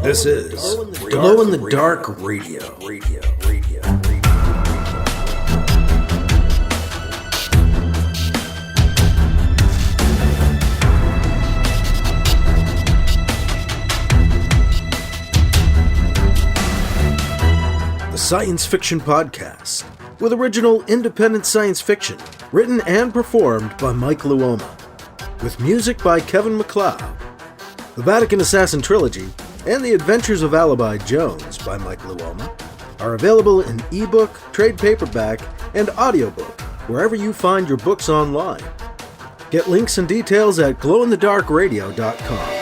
This is Glow in the Dark Radio. The science fiction podcast with original independent science fiction written and performed by Mike Luoma, with music by Kevin MacLeod. The Vatican Assassin Trilogy and The Adventures of Alibi Jones by Mike Luoma are available in ebook, trade paperback, and audiobook wherever you find your books online. Get links and details at glowinthedarkradio.com.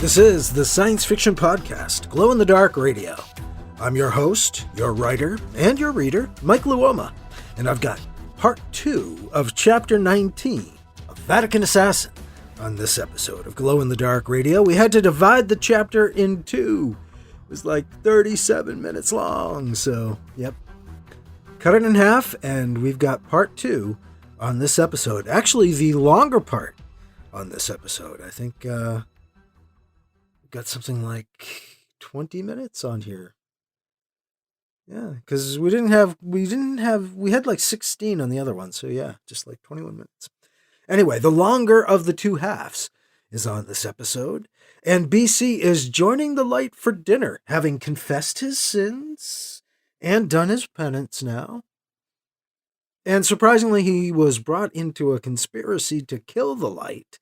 This is the science fiction podcast, Glow in the Dark Radio. I'm your host, your writer, and your reader, Mike Luoma, and I've got part 2 of Chapter 19 of Vatican Assassin. On this episode of Glow in the Dark Radio, we had to divide the chapter in two. It was like 37 minutes long, so, yep. Cut it in half, and we've got part 2 on this episode. Actually, the longer part on this episode. I think, we've got something like 20 minutes on here. Yeah, because we had like 16 on the other one. So yeah, just like 21 minutes. Anyway, the longer of the two halves is on this episode. And BC is joining the light for dinner, having confessed his sins and done his penance now. And surprisingly, he was brought into a conspiracy to kill the light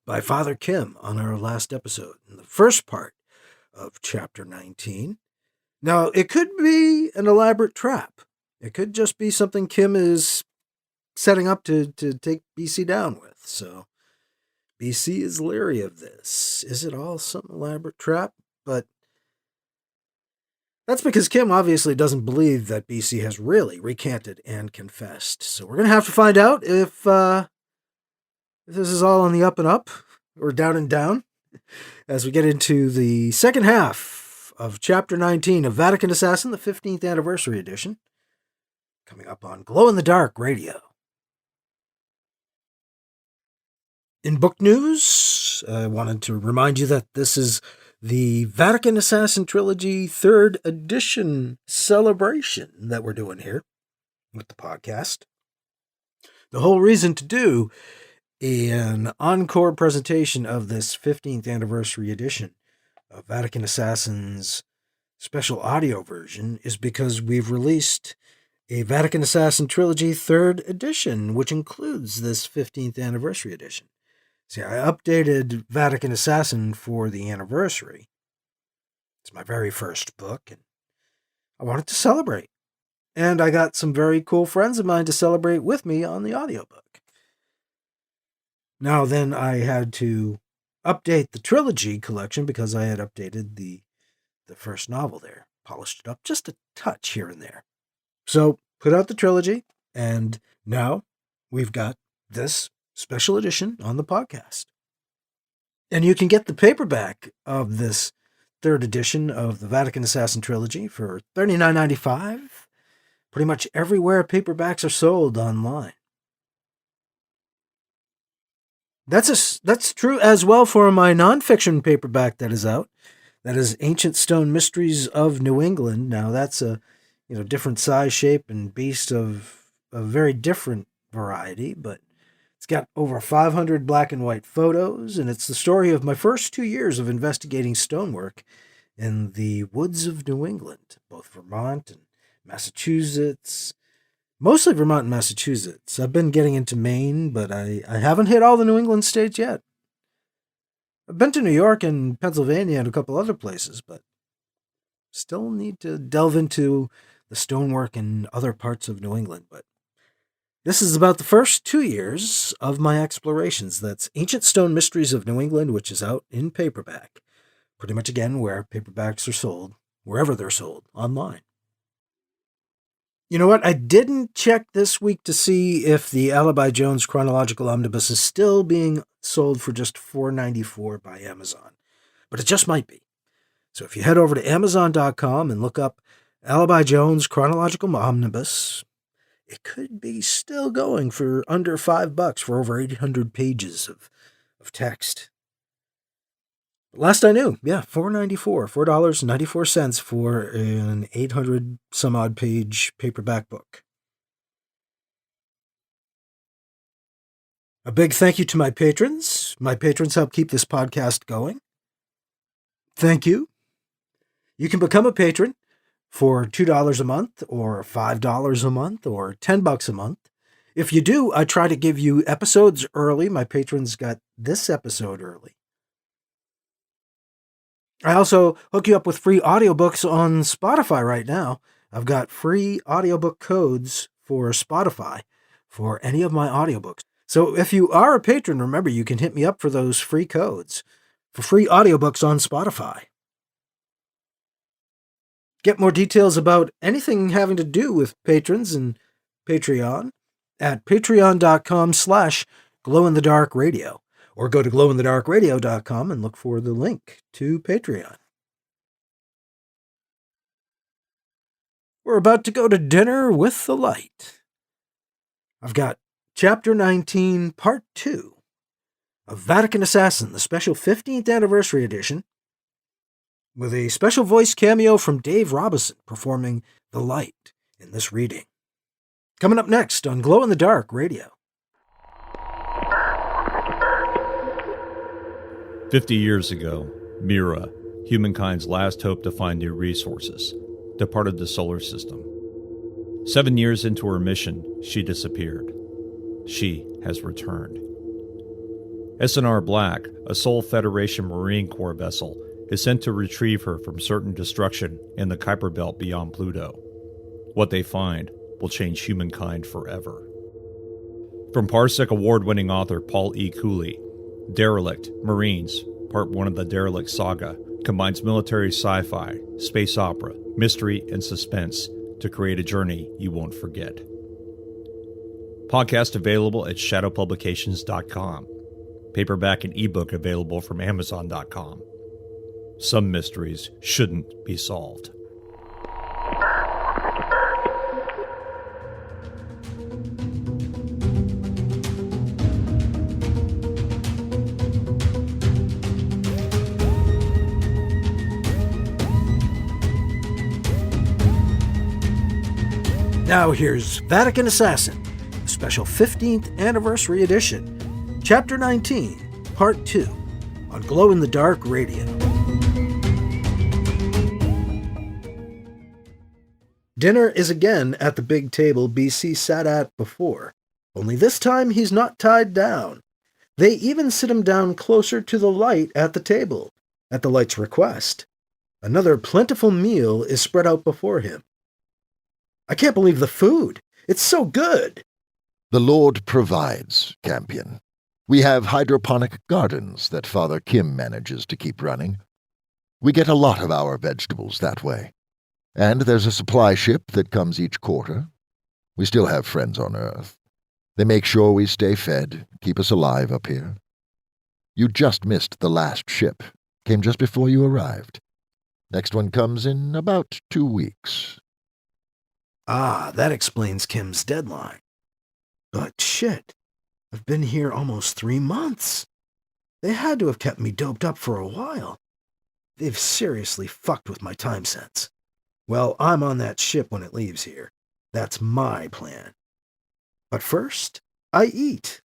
by Father Kim on our last episode, in the first part of Chapter 19. Now, it could be an elaborate trap. It could just be something Kim is setting up to take BC down with. So, BC is leery of this. Is it all some elaborate trap? But that's because Kim obviously doesn't believe that BC has really recanted and confessed. So we're going to have to find out if this is all on the up and up, or down and down, as we get into the second half of Chapter 19 of Vatican Assassin, the 15th Anniversary Edition, coming up on Glow in the Dark Radio. In book news, I wanted to remind you that this is the Vatican Assassin Trilogy 3rd edition celebration that we're doing here with the podcast. The whole reason to do an encore presentation of this 15th anniversary edition of Vatican Assassin's special audio version is because we've released a Vatican Assassin Trilogy 3rd edition, which includes this 15th anniversary edition. See, I updated Vatican Assassin for the anniversary. It's my very first book, and I wanted to celebrate. And I got some very cool friends of mine to celebrate with me on the audiobook. Now then, I had to update the Trilogy collection because I had updated the first novel there, polished it up just a touch here and there. So, put out the Trilogy, and now we've got this special edition on the podcast. And you can get the paperback of this 3rd edition of the Vatican Assassin Trilogy for $39.95, pretty much everywhere paperbacks are sold online. That's true as well for my nonfiction paperback that is out. That is Ancient Stone Mysteries of New England. Now that's a different size, shape, and beast of a very different variety, but it's got over 500 black and white photos, and it's the story of my first 2 years of investigating stonework in the woods of New England, both Vermont and Massachusetts. Mostly Vermont and Massachusetts. I've been getting into Maine, but I haven't hit all the New England states yet. I've been to New York and Pennsylvania and a couple other places, but still need to delve into the stonework in other parts of New England. But this is about the first 2 years of my explorations. That's Ancient Stone Mysteries of New England, which is out in paperback. Pretty much, again, where paperbacks are sold, wherever they're sold, online. You know what? I didn't check this week to see if the Alibi Jones Chronological Omnibus is still being sold for just $4.94 by Amazon. But it just might be. So if you head over to Amazon.com and look up Alibi Jones Chronological Omnibus. It could be still going for under $5 for over 800 pages of text. Last I knew, $4.94 for an 800 some odd page paperback book. A big thank you to my patrons. My patrons help keep this podcast going. Thank you. You can become a patron for $2 a month or $5 a month or $10 a month. If you do, I try to give you episodes early. My patrons got this episode early. I also hook you up with free audiobooks on Spotify right now. I've got free audiobook codes for Spotify for any of my audiobooks. So if you are a patron, remember you can hit me up for those free codes for free audiobooks on Spotify. Get more details about anything having to do with patrons and Patreon at patreon.com/glowinthedarkradio, or go to glowinthedarkradio.com and look for the link to Patreon. We're about to go to dinner with the light. I've got Chapter 19, Part 2 of Vatican Assassin, the special 15th anniversary edition, with a special voice cameo from Dave Robison performing the light in this reading. Coming up next on Glow in the Dark Radio. 50 years ago, Mira, humankind's last hope to find new resources, departed the solar system. 7 years into her mission, she disappeared. She has returned. SNR Black, a Sol Federation Marine Corps vessel, is sent to retrieve her from certain destruction in the Kuiper Belt beyond Pluto. What they find will change humankind forever. From Parsec award-winning author Paul E. Cooley, Derelict, Marines, Part 1 of the Derelict Saga, combines military sci-fi, space opera, mystery, and suspense to create a journey you won't forget. Podcast available at shadowpublications.com. Paperback and ebook available from amazon.com. Some mysteries shouldn't be solved. Now here's Vatican Assassin, the special 15th anniversary edition, Chapter 19, Part 2, on Glow in the Dark Radio. Dinner is again at the big table BC sat at before, only this time he's not tied down. They even sit him down closer to the light at the table, at the light's request. Another plentiful meal is spread out before him. I can't believe the food. It's so good. The Lord provides, Campion. We have hydroponic gardens that Father Kim manages to keep running. We get a lot of our vegetables that way. And there's a supply ship that comes each quarter. We still have friends on Earth. They make sure we stay fed, keep us alive up here. You just missed the last ship. Came just before you arrived. Next one comes in about 2 weeks. Ah, that explains Kim's deadline. But shit, I've been here almost 3 months. They had to have kept me doped up for a while. They've seriously fucked with my time sense. Well, I'm on that ship when it leaves here. That's my plan. But first, I eat.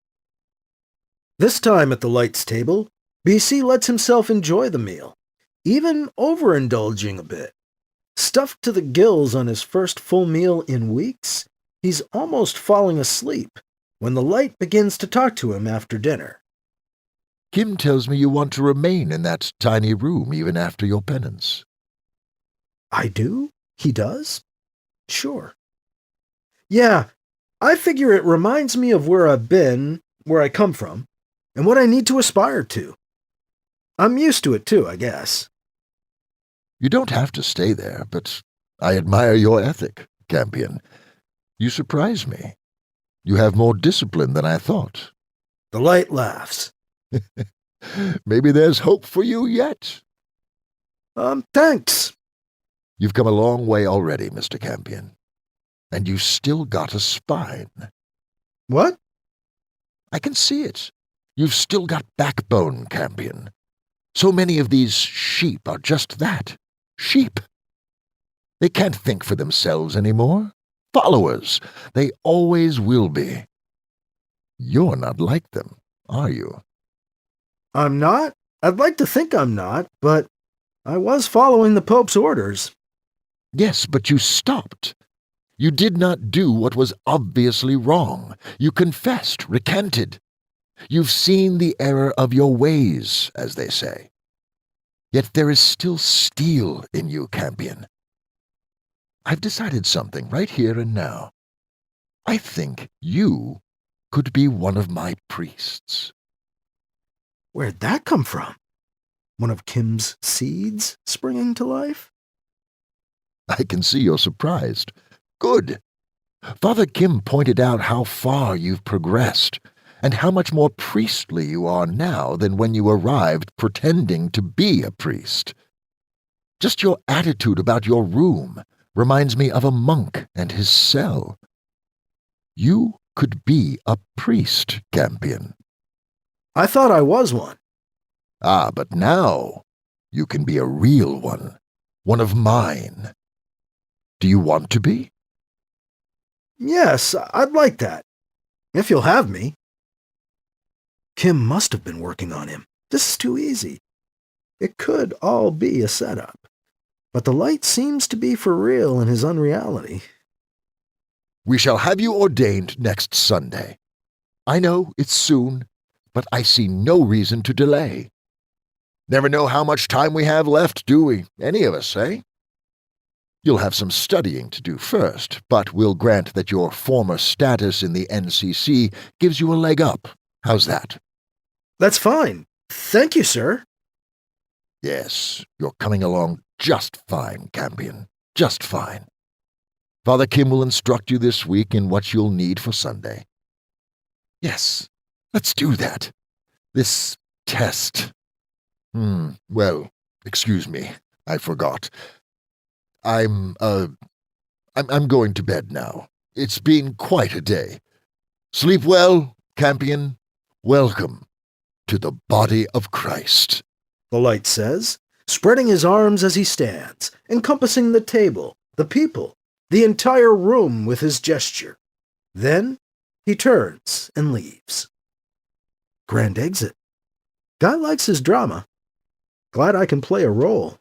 This time at the lights table, BC lets himself enjoy the meal, even overindulging a bit. Stuffed to the gills on his first full meal in weeks, he's almost falling asleep when the light begins to talk to him after dinner. Kim tells me you want to remain in that tiny room even after your penance. I do? He does? Sure. Yeah, I figure it reminds me of where I've been, where I come from, and what I need to aspire to. I'm used to it too, I guess. You don't have to stay there, but I admire your ethic, Campion. You surprise me. You have more discipline than I thought. The light laughs. Maybe there's hope for you yet. Thanks. You've come a long way already, Mr. Campion. And you've still got a spine. What? I can see it. You've still got backbone, Campion. So many of these sheep are just that, sheep. They can't think for themselves anymore. Followers. They always will be. You're not like them, are you? I'm not? I'd like to think I'm not, but I was following the Pope's orders. Yes, but you stopped. You did not do what was obviously wrong. You confessed, recanted. You've seen the error of your ways, as they say. Yet there is still steel in you, Campion. I've decided something right here and now. I think you could be one of my priests. Where'd that come from? One of Kim's seeds springing to life? I can see you're surprised. Good. Father Kim pointed out how far you've progressed, and how much more priestly you are now than when you arrived pretending to be a priest. Just your attitude about your room reminds me of a monk and his cell. You could be a priest, Campion. I thought I was one. Ah, but now you can be a real one of mine. Do you want to be? Yes, I'd like that. If you'll have me. Kim must have been working on him. This is too easy. It could all be a setup. But the light seems to be for real in his unreality. We shall have you ordained next Sunday. I know it's soon, but I see no reason to delay. Never know how much time we have left, do we? Any of us, eh? You'll have some studying to do first, but we'll grant that your former status in the NCC gives you a leg up. How's that? That's fine. Thank you, sir. Yes, you're coming along just fine, Campion. Just fine. Father Kim will instruct you this week in what you'll need for Sunday. Yes, let's do that. This test. Well, excuse me, I forgot. I'm going to bed now. It's been quite a day. Sleep well, Campion. Welcome to the body of Christ. The light says, spreading his arms as he stands, encompassing the table, the people, the entire room with his gesture. Then he turns and leaves. Grand exit. Guy likes his drama. Glad I can play a role.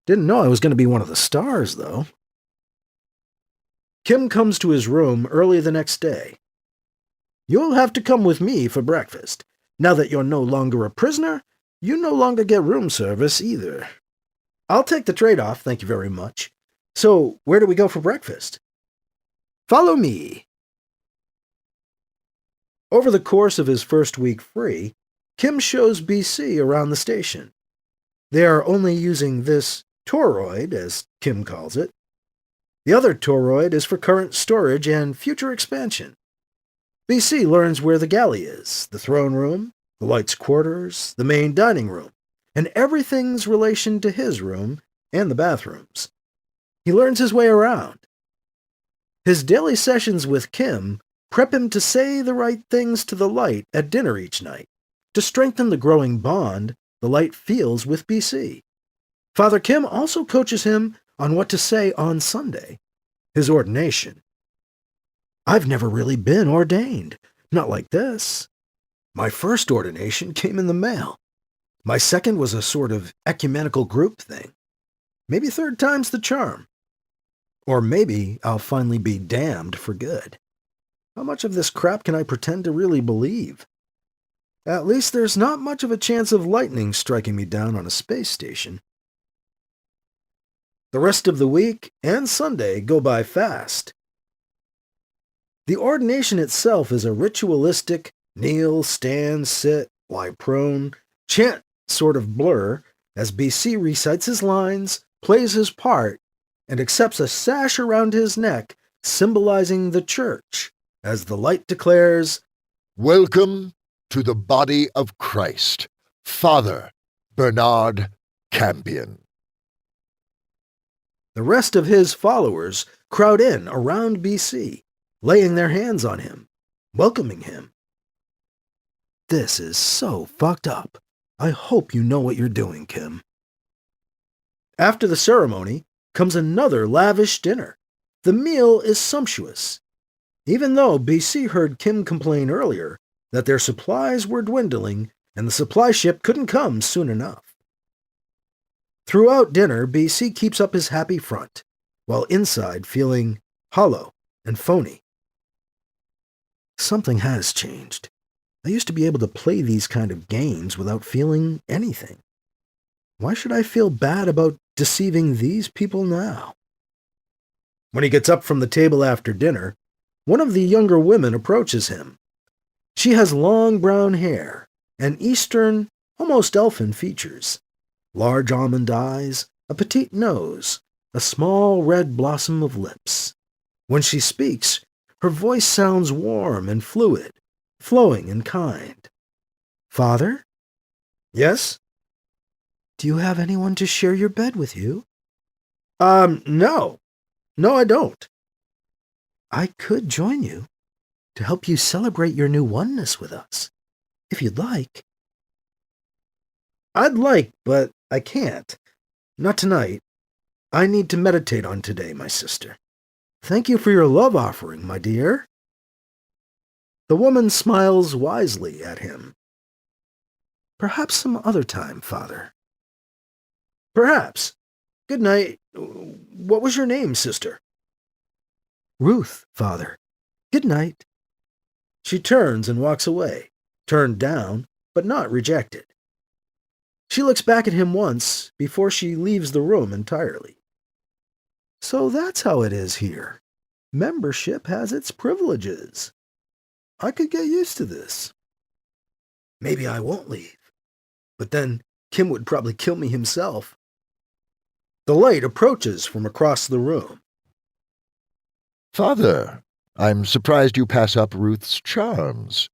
Didn't know I was going to be one of the stars, though. Kim comes to his room early the next day. You'll have to come with me for breakfast. Now that you're no longer a prisoner, you no longer get room service either. I'll take the trade-off, thank you very much. So, where do we go for breakfast? Follow me. Over the course of his first week free, Kim shows BC around the station. They are only using this toroid, as Kim calls it. The other toroid is for current storage and future expansion. BC learns where the galley is, the throne room, the light's quarters, the main dining room, and everything's relation to his room and the bathrooms. He learns his way around. His daily sessions with Kim prep him to say the right things to the light at dinner each night, to strengthen the growing bond the light feels with BC. Father Kim also coaches him on what to say on Sunday, his ordination. I've never really been ordained, not like this. My first ordination came in the mail. My second was a sort of ecumenical group thing. Maybe third time's the charm. Or maybe I'll finally be damned for good. How much of this crap can I pretend to really believe? At least there's not much of a chance of lightning striking me down on a space station. The rest of the week and Sunday go by fast. The ordination itself is a ritualistic kneel, stand, sit, lie prone, chant sort of blur as BC recites his lines, plays his part, and accepts a sash around his neck symbolizing the church as the light declares, Welcome to the body of Christ, Father Bernard Campion. The rest of his followers crowd in around BC, laying their hands on him, welcoming him. This is so fucked up. I hope you know what you're doing, Kim. After the ceremony comes another lavish dinner. The meal is sumptuous, even though BC heard Kim complain earlier that their supplies were dwindling and the supply ship couldn't come soon enough. Throughout dinner, BC keeps up his happy front, while inside feeling hollow and phony. Something has changed. I used to be able to play these kind of games without feeling anything. Why should I feel bad about deceiving these people now? When he gets up from the table after dinner, one of the younger women approaches him. She has long brown hair and Eastern, almost elfin features, large almond eyes, a petite nose, a small red blossom of lips. When she speaks, her voice sounds warm and fluid, flowing and kind. Father? Yes? Do you have anyone to share your bed with you? No. No, I don't. I could join you to help you celebrate your new oneness with us, if you'd like. I'd like, but I can't. Not tonight. I need to meditate on today, my sister. Thank you for your love offering, my dear. The woman smiles wisely at him. Perhaps some other time, Father. Perhaps. Good night. What was your name, sister? Ruth, Father. Good night. She turns and walks away, turned down, but not rejected. She looks back at him once before she leaves the room entirely. So that's how it is here. Membership has its privileges. I could get used to this. Maybe I won't leave. But then Kim would probably kill me himself. The light approaches from across the room. Father, I'm surprised you pass up Ruth's charms.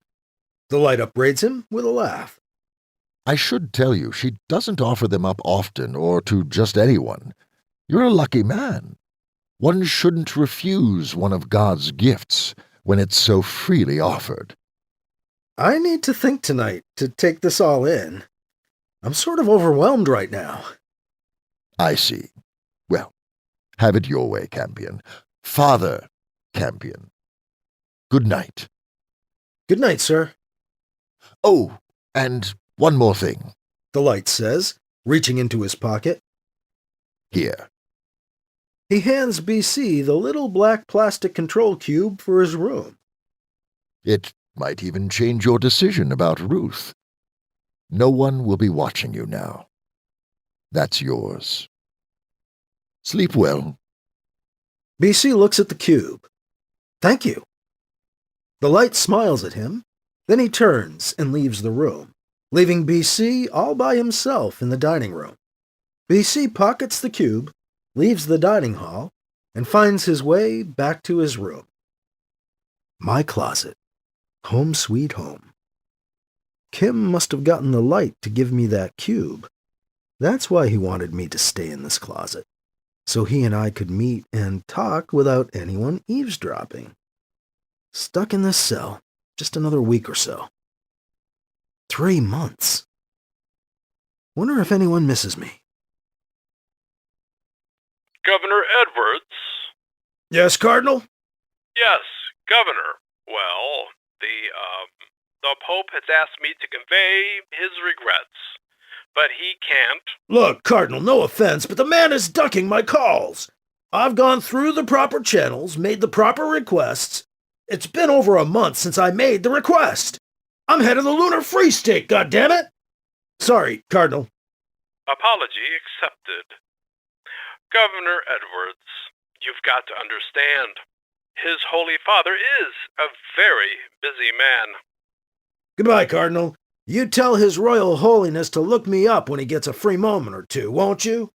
The light upbraids him with a laugh. I should tell you, she doesn't offer them up often or to just anyone. You're a lucky man. One shouldn't refuse one of God's gifts when it's so freely offered. I need to think tonight to take this all in. I'm sort of overwhelmed right now. I see. Well, have it your way, Campion. Father Campion. Good night. Good night, sir. Oh, and one more thing. The light says, reaching into his pocket. Here. He hands BC the little black plastic control cube for his room. It might even change your decision about Ruth. No one will be watching you now. That's yours. Sleep well. BC looks at the cube. Thank you. The light smiles at him. Then he turns and leaves the room, leaving BC all by himself in the dining room. BC pockets the cube, leaves the dining hall, and finds his way back to his room. My closet. Home sweet home. Kim must have gotten the light to give me that cube. That's why he wanted me to stay in this closet, so he and I could meet and talk without anyone eavesdropping. Stuck in this cell, just another week or so. 3 months. Wonder if anyone misses me. Governor Edwards? Yes, Cardinal? Yes, Governor. Well, the Pope has asked me to convey his regrets, but he can't. Look, Cardinal, no offense, but the man is ducking my calls. I've gone through the proper channels, made the proper requests. It's been over a month since I made the request. I'm head of the Lunar Free State, goddammit! Sorry, Cardinal. Apology accepted. Governor Edwards, you've got to understand. His Holy Father is a very busy man. Goodbye, Cardinal. You tell His Royal Holiness to look me up when he gets a free moment or two, won't you?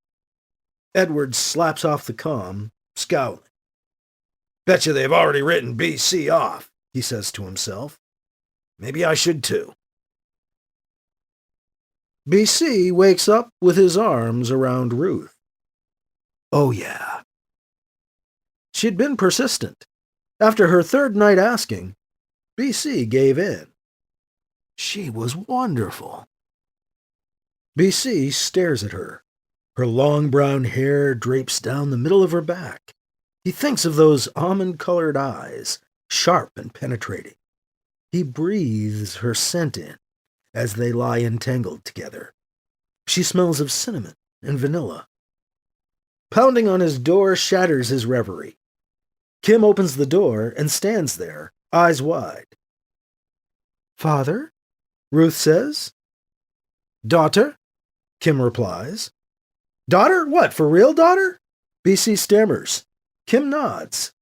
Edwards slaps off the comm, scowling. Betcha they've already written BC off, he says to himself. Maybe I should too. BC wakes up with his arms around Ruth. Oh, yeah. She'd been persistent. After her third night asking, BC gave in. She was wonderful. BC stares at her. Her long brown hair drapes down the middle of her back. He thinks of those almond-colored eyes, sharp and penetrating. He breathes her scent in as they lie entangled together. She smells of cinnamon and vanilla. Pounding on his door shatters his reverie. Kim opens the door and stands there, eyes wide. "Father?" Ruth says. "Daughter?" Kim replies. "Daughter? What, for real, daughter?" BC stammers. Kim nods.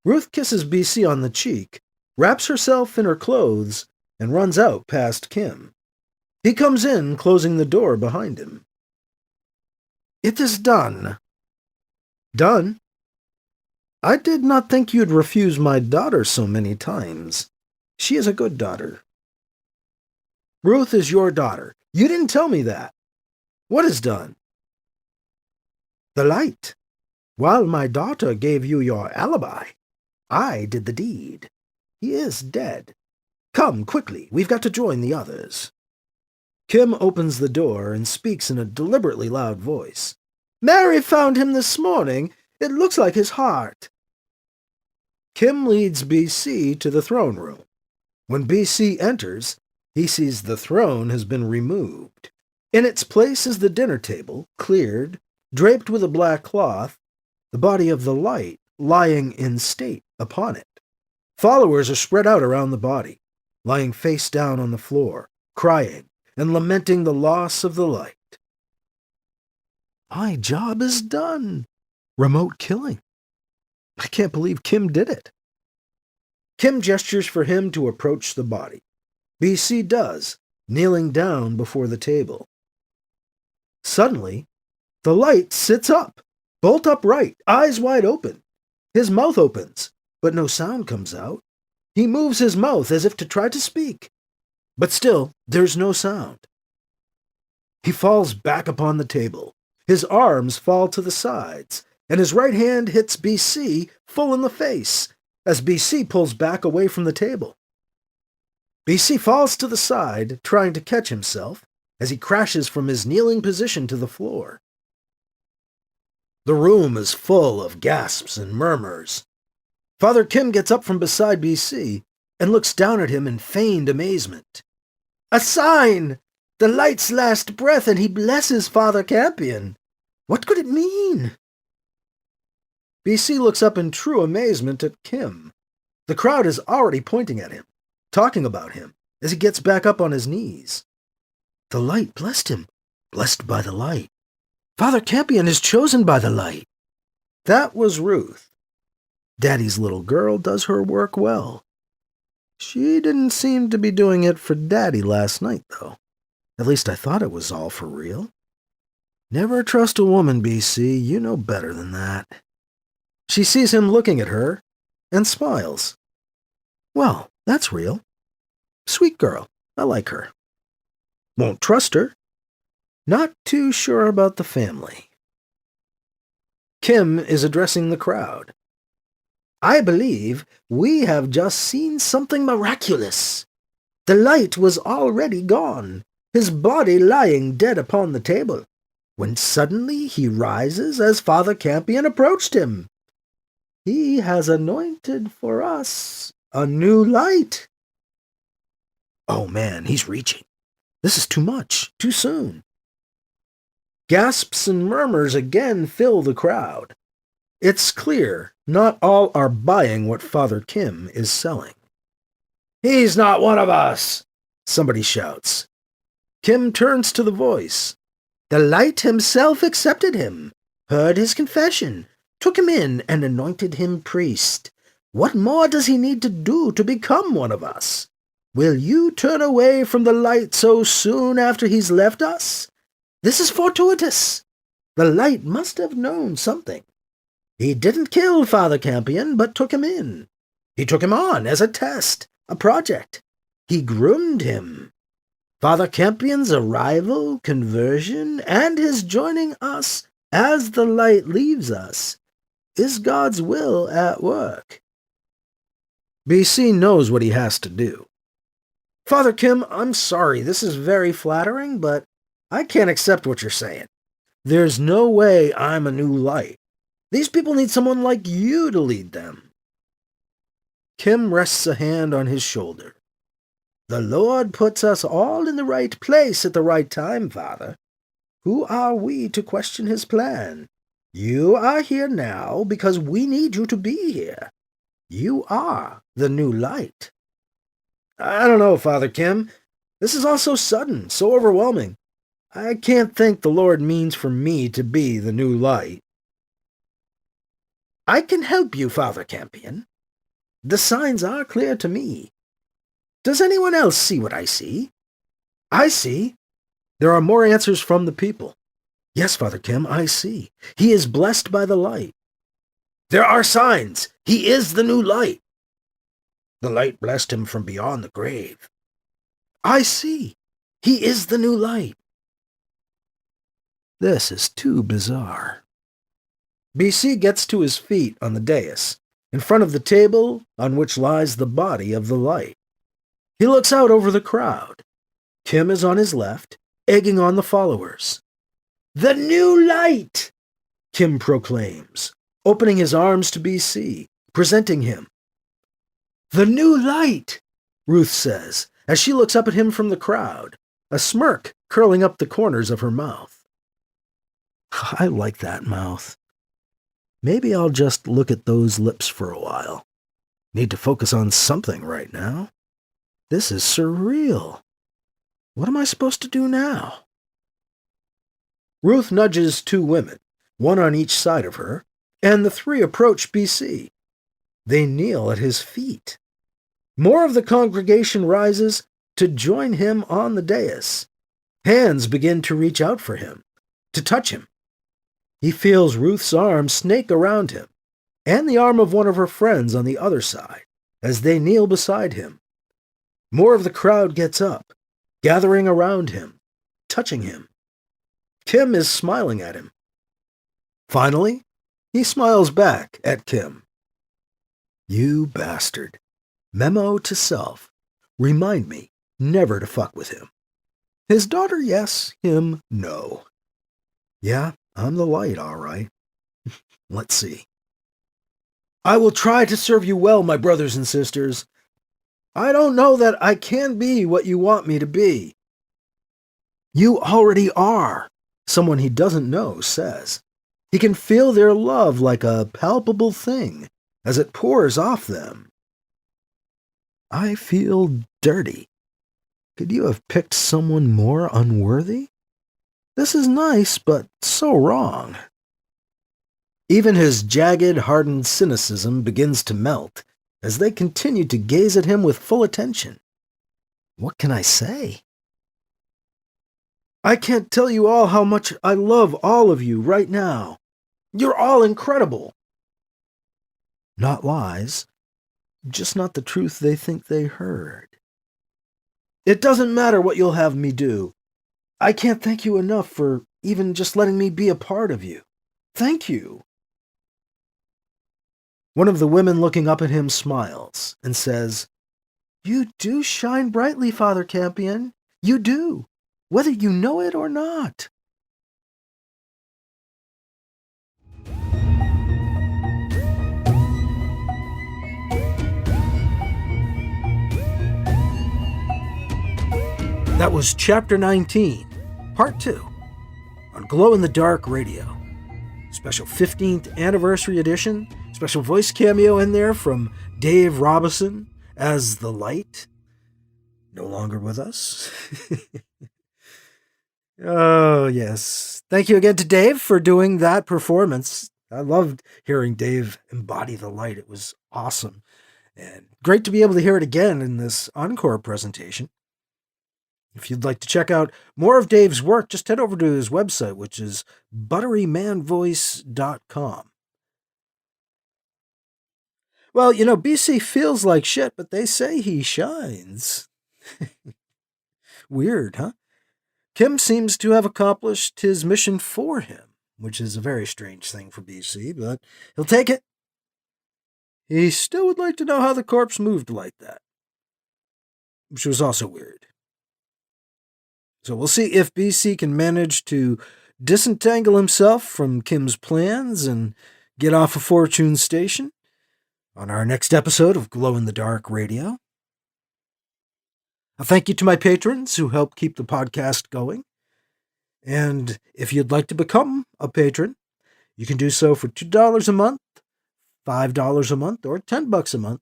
Ruth kisses BC on the cheek, wraps herself in her clothes, and runs out past Kim. He comes in, closing the door behind him. "It is done." "Done? I did not think you'd refuse my daughter so many times. She is a good daughter." "Ruth is your daughter. You didn't tell me that. What is done?" "The light. While my daughter gave you your alibi, I did the deed. He is dead. Come, quickly, we've got to join the others." Kim opens the door and speaks in a deliberately loud voice. "Mary found him this morning. It looks like his heart." Kim leads BC to the throne room. When BC enters, he sees the throne has been removed. In its place is the dinner table, cleared, draped with a black cloth, the body of the light lying in state upon it. Followers are spread out around the body, lying face down on the floor, crying and lamenting the loss of the light. My job is done. Remote killing. I can't believe Kim did it. Kim gestures for him to approach the body. BC does, kneeling down before the table. Suddenly, the light sits up, bolt upright, eyes wide open. His mouth opens, but no sound comes out. He moves his mouth as if to try to speak, but still there's no sound. He falls back upon the table. His arms fall to the sides, and his right hand hits BC full in the face as BC pulls back away from the table. BC falls to the side, trying to catch himself, as he crashes from his kneeling position to the floor. The room is full of gasps and murmurs. Father Kim gets up from beside BC and looks down at him in feigned amazement. "A sign! The light's last breath, and he blesses Father Campion. What could it mean?" BC looks up in true amazement at Kim. The crowd is already pointing at him, talking about him, as he gets back up on his knees. The light blessed him, blessed by the light. Father Campion is chosen by the light. That was Ruth. Daddy's little girl does her work well. She didn't seem to be doing it for Daddy last night, though. At least I thought it was all for real. Never trust a woman, BC. You know better than that. She sees him looking at her and smiles. Well, that's real. Sweet girl. I like her. Won't trust her. Not too sure about the family. Kim is addressing the crowd. I believe we have just seen something miraculous. The light was already gone, his body lying dead upon the table, when suddenly he rises as Father Campion approached him. He has anointed for us a new light. Oh man, he's reaching. This is too much, too soon. Gasps and murmurs again fill the crowd. It's clear not all are buying what Father Kim is selling. He's not one of us, somebody shouts. Kim turns to the voice. The light himself accepted him, heard his confession, took him in, and anointed him priest. What more does he need to do to become one of us? Will you turn away from the light so soon after he's left us? This is fortuitous. The light must have known something. He didn't kill Father Campion, but took him in. He took him on as a test, a project. He groomed him. Father Campion's arrival, conversion, and his joining us as the light leaves us, is God's will at work. BC knows what he has to do. Father Kim, I'm sorry, this is very flattering, but I can't accept what you're saying. There's no way I'm a new light. These people need someone like you to lead them. Kim rests a hand on his shoulder. The Lord puts us all in the right place at the right time, Father. Who are we to question his plan? You are here now because we need you to be here. You are the new light. I don't know, Father Kim. This is all so sudden, so overwhelming. I can't think the Lord means for me to be the new light. I can help you, Father Campion. The signs are clear to me. Does anyone else see what I see? I see. There are more answers from the people. Yes, Father Kim, I see. He is blessed by the light. There are signs. He is the new light. The light blessed him from beyond the grave. I see. He is the new light. This is too bizarre. BC gets to his feet on the dais, in front of the table on which lies the body of the light. He looks out over the crowd. Kim is on his left, egging on the followers. The new light, Kim proclaims, opening his arms to BC, presenting him. The new light, Ruth says, as she looks up at him from the crowd, a smirk curling up the corners of her mouth. I like that mouth. Maybe I'll just look at those lips for a while. Need to focus on something right now. This is surreal. What am I supposed to do now? Ruth nudges two women, one on each side of her, and the three approach BC. They kneel at his feet. More of the congregation rises to join him on the dais. Hands begin to reach out for him, to touch him. He feels Ruth's arm snake around him, and the arm of one of her friends on the other side, as they kneel beside him. More of the crowd gets up, gathering around him, touching him. Kim is smiling at him. Finally, he smiles back at Kim. You bastard. Memo to self. Remind me never to fuck with him. His daughter, yes. Him, no. Yeah, I'm the light, all right. Let's see. I will try to serve you well, my brothers and sisters. I don't know that I can be what you want me to be. You already are, someone he doesn't know says. He can feel their love like a palpable thing as it pours off them. I feel dirty. Could you have picked someone more unworthy? This is nice, but so wrong. Even his jagged, hardened cynicism begins to melt as they continue to gaze at him with full attention. What can I say? I can't tell you all how much I love all of you right now. You're all incredible. Not lies, just not the truth they think they heard. It doesn't matter what you'll have me do. I can't thank you enough for even just letting me be a part of you. Thank you. One of the women looking up at him smiles and says, You do shine brightly, Father Campion. You do, whether you know it or not. That was Chapter 19, Part 2, on Glow in the Dark Radio. Special 15th Anniversary Edition, special voice cameo in there from Dave Robison as the light. No longer with us. Oh, yes. Thank you again to Dave for doing that performance. I loved hearing Dave embody the light. It was awesome. And great to be able to hear it again in this encore presentation. If you'd like to check out more of Dave's work, just head over to his website, which is butterymanvoice.com. Well, you know, BC feels like shit, but they say he shines. Weird, huh? Kim seems to have accomplished his mission for him, which is a very strange thing for BC, but he'll take it. He still would like to know how the corpse moved like that, which was also weird. So we'll see if BC can manage to disentangle himself from Kim's plans and get off of Fortune Station on our next episode of Glow in the Dark Radio. A thank you to my patrons who help keep the podcast going. And if you'd like to become a patron, you can do so for $2 a month, $5 a month, or $10 a month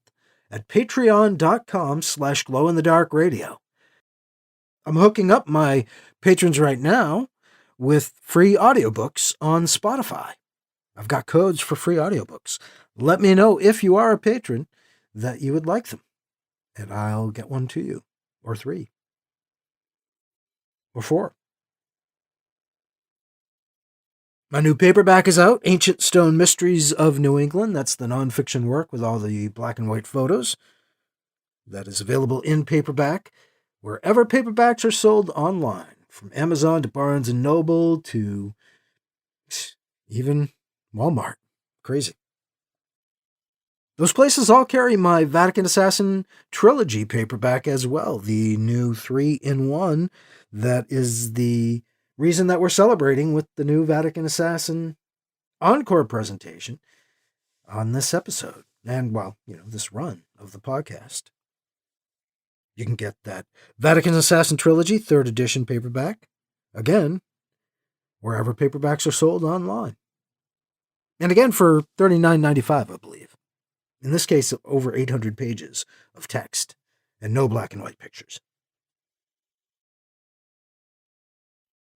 at patreon.com/glowinthedarkradio. I'm hooking up my patrons right now with free audiobooks on Spotify. I've got codes for free audiobooks. Let me know if you are a patron that you would like them, and I'll get one to you, or 3, or 4. My new paperback is out, Ancient Stone Mysteries of New England. That's the nonfiction work with all the black and white photos. That is available in paperback wherever paperbacks are sold online, from Amazon to Barnes & Noble to even Walmart. Crazy. Those places all carry my Vatican Assassin Trilogy paperback as well, the new 3-in-1 that is the reason that we're celebrating with the new Vatican Assassin encore presentation on this episode and, this run of the podcast. You can get that Vatican Assassin Trilogy 3rd edition paperback, again, wherever paperbacks are sold online. And again, for $39.95, I believe. In this case, over 800 pages of text and no black and white pictures.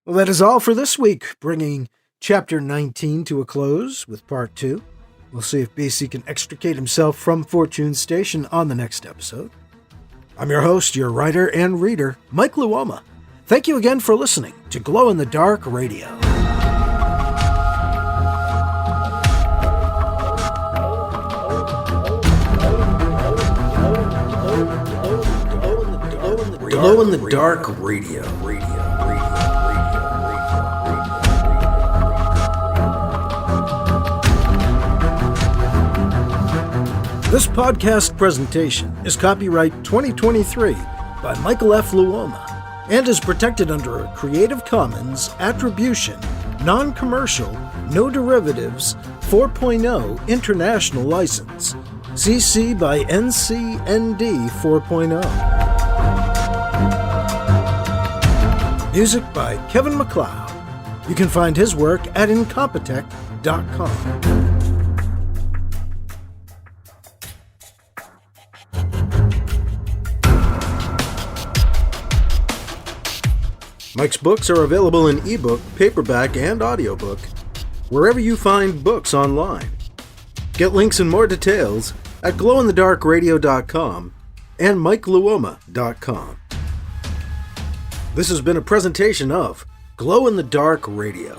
Well, that is all for this week, bringing Chapter 19 to a close with Part 2. We'll see if BC can extricate himself from Fortune Station on the next episode. I'm your host, your writer and reader, Mike Luoma. Thank you again for listening to Glow in the Dark Radio. Glow in the Dark Radio. This podcast presentation is copyright 2023 by Michael F. Luoma and is protected under a Creative Commons Attribution, Non-Commercial, No Derivatives 4.0 International License, CC by NC-ND 4.0. Music by Kevin MacLeod. You can find his work at Incompetech.com. Mike's books are available in ebook, paperback, and audiobook, wherever you find books online. Get links and more details at glowinthedarkradio.com and mikeluoma.com. This has been a presentation of Glow in the Dark Radio.